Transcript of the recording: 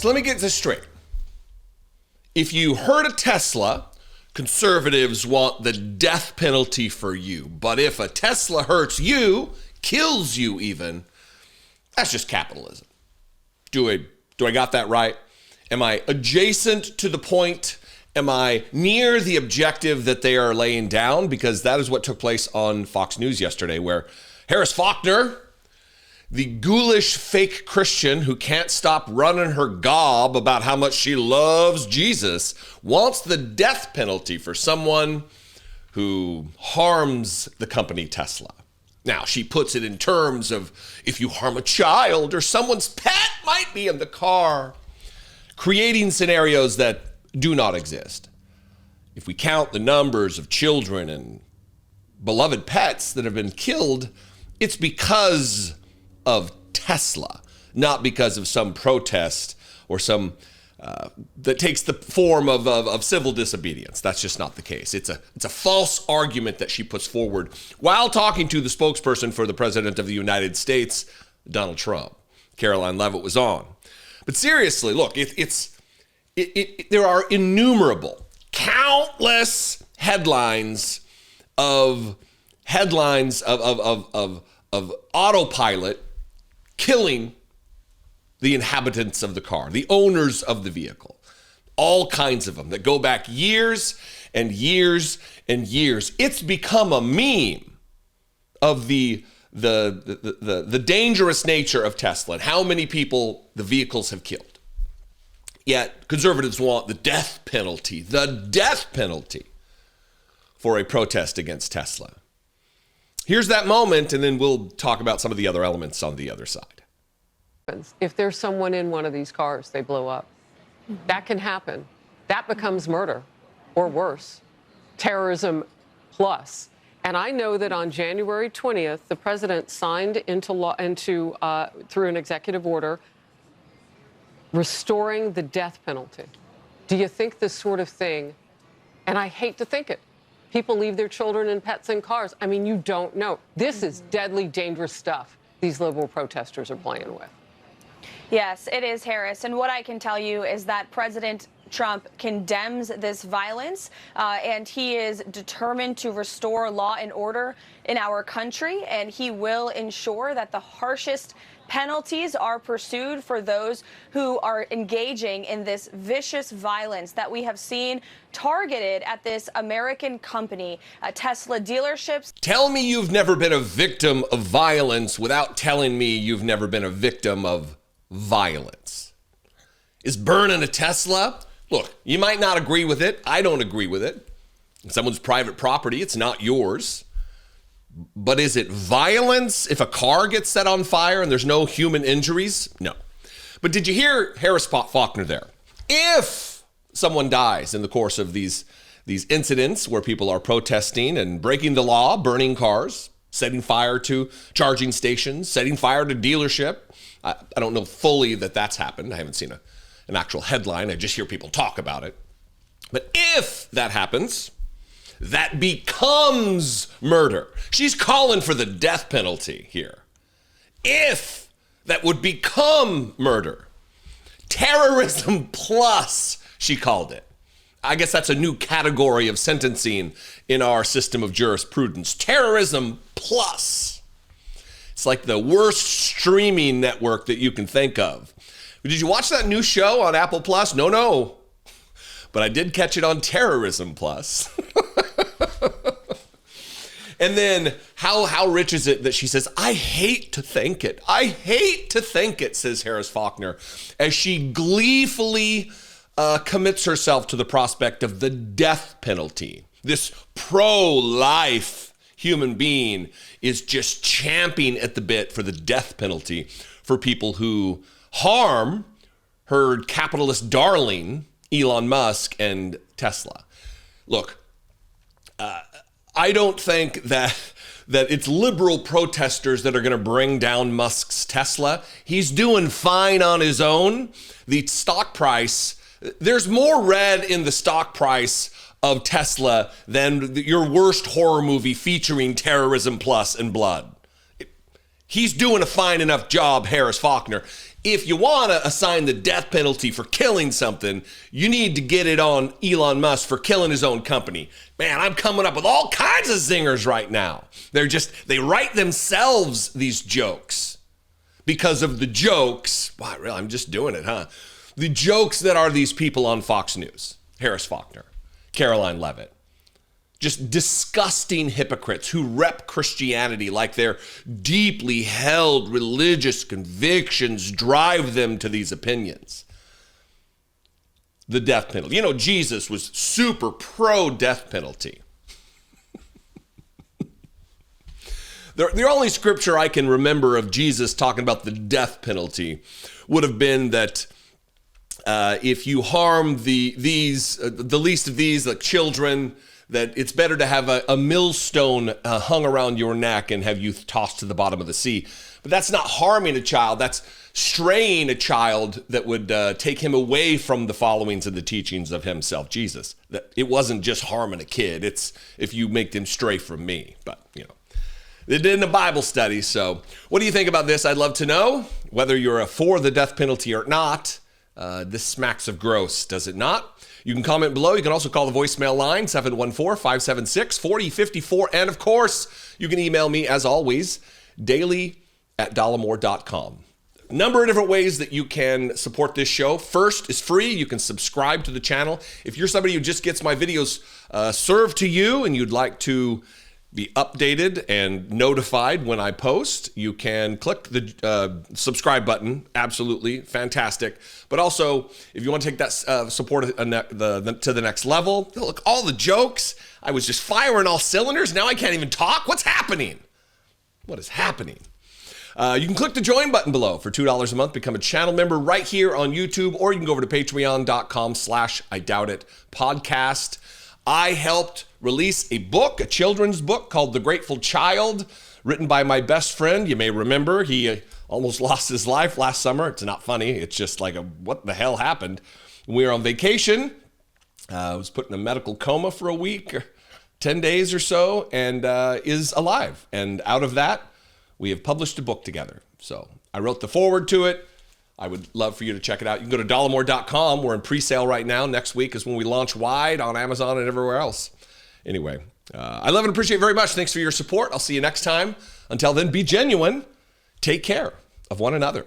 So let me get this straight. If you hurt a Tesla, conservatives want the death penalty for you. But if a Tesla hurts you, kills you even, that's just capitalism. Do I got that right? Am I adjacent to the point? Am I near the objective that they are laying down? Because that is what took place on Fox News yesterday, where Harris Faulkner, the ghoulish fake Christian who can't stop running her gob about how much she loves Jesus, wants the death penalty for someone who harms the company Tesla. Now, she puts it in terms of if you harm a child or someone's pet might be in the car, creating scenarios that do not exist. If we count the numbers of children and beloved pets that have been killed, it's because of Tesla, not because of some protest or some that takes the form of civil disobedience. That's just not the case. It's a false argument that she puts forward while talking to the spokesperson for the President of the United States, Donald Trump. Karoline Leavitt was on. But seriously, look, there are innumerable, countless headlines of autopilot killing the inhabitants of the car, the owners of the vehicle, all kinds of them that go back years and years and years. It's become a meme of the dangerous nature of Tesla and how many people the vehicles have killed. Yet conservatives want the death penalty for a protest against Tesla. Here's that moment, and then we'll talk about some of the other elements on the other side. If there's someone in one of these cars, they blow up. That can happen. That becomes murder, or worse, terrorism plus. And I know that on January 20th, the president signed into law, through an executive order, restoring the death penalty. Do you think this sort of thing, and I hate to think it, people leave their children and pets in cars. I mean, you don't know. This is deadly, dangerous stuff these liberal protesters are playing with. Yes, it is, Harris. And what I can tell you is that President Trump condemns this violence, and he is determined to restore law and order in our country, and he will ensure that the harshest penalties are pursued for those who are engaging in this vicious violence that we have seen targeted at this American company, Tesla dealerships. Tell me you've never been a victim of violence without telling me you've never been a victim of violence. Is burning a Tesla? Look, you might not agree with it. I don't agree with it. It's someone's private property. It's not yours. But is it violence if a car gets set on fire and there's no human injuries? No. But did you hear Harris Faulkner there? If someone dies in the course of these incidents where people are protesting and breaking the law, burning cars, setting fire to charging stations, setting fire to dealership, I don't know fully that that's happened. I haven't seen an actual headline. I just hear people talk about it. But if that happens, that becomes murder. She's calling for the death penalty here. If that would become murder. Terrorism plus, she called it. I guess that's a new category of sentencing in our system of jurisprudence. Terrorism plus. It's like the worst streaming network that you can think of. Did you watch that new show on Apple Plus? No. But I did catch it on Terrorism Plus. And then how rich is it that she says, I hate to think it. I hate to think it, says Harris Faulkner, as she gleefully commits herself to the prospect of the death penalty. This pro-life human being is just champing at the bit for the death penalty for people who harm her capitalist darling, Elon Musk and Tesla. Look, I don't think that it's liberal protesters that are going to bring down Musk's Tesla. He's doing fine on his own. The stock price, there's more red in the stock price of Tesla than your worst horror movie featuring terrorism plus and blood. He's doing a fine enough job, Harris Faulkner. if you want to assign the death penalty for killing something, you need to get it on Elon Musk for killing his own company. Man, I'm coming up with all kinds of zingers right now. They write themselves these jokes because of the jokes. Wow, really, I'm just doing it, huh? The jokes that are these people on Fox News, Harris Faulkner, Karoline Leavitt. Just disgusting hypocrites who rep Christianity like their deeply held religious convictions drive them to these opinions. The death penalty. You know, Jesus was super pro-death penalty. The only scripture I can remember of Jesus talking about the death penalty would have been that if you harm the least of these, like children, that it's better to have a millstone hung around your neck and have you tossed to the bottom of the sea. But that's not harming a child. That's straying a child that would take him away from the followings and the teachings of himself, Jesus. That it wasn't just harming a kid. It's if you make them stray from me. But, you know, they did in a Bible study. So what do you think about this? I'd love to know whether you're for the death penalty or not. This smacks of gross, does it not? You can comment below. You can also call the voicemail line, 714-576-4054. And of course, you can email me, as always, daily@dollemore.com. A number of different ways that you can support this show. First is free. You can subscribe to the channel. If you're somebody who just gets my videos served to you and you'd like to be updated and notified when I post, you can click the subscribe button. Absolutely fantastic. But also, if you want to take that support to the next level, look, all the jokes. I was just firing all cylinders. Now I can't even talk. What's happening? What is happening? You can click the join button below for $2 a month. Become a channel member right here on YouTube, or you can go over to patreon.com/IDoubtIt podcast. I helped release a book, a children's book called The Grateful Child, written by my best friend. You may remember he almost lost his life last summer. It's not funny. It's just like, what the hell happened? We were on vacation. I was put in a medical coma for a week, or 10 days or so, and is alive. And out of that, we have published a book together. So I wrote the foreword to it. I would love for you to check it out. You can go to Dollemore.com. We're in pre-sale right now. Next week is when we launch wide on Amazon and everywhere else. Anyway, I love and appreciate it very much. Thanks for your support. I'll see you next time. Until then, be genuine. Take care of one another.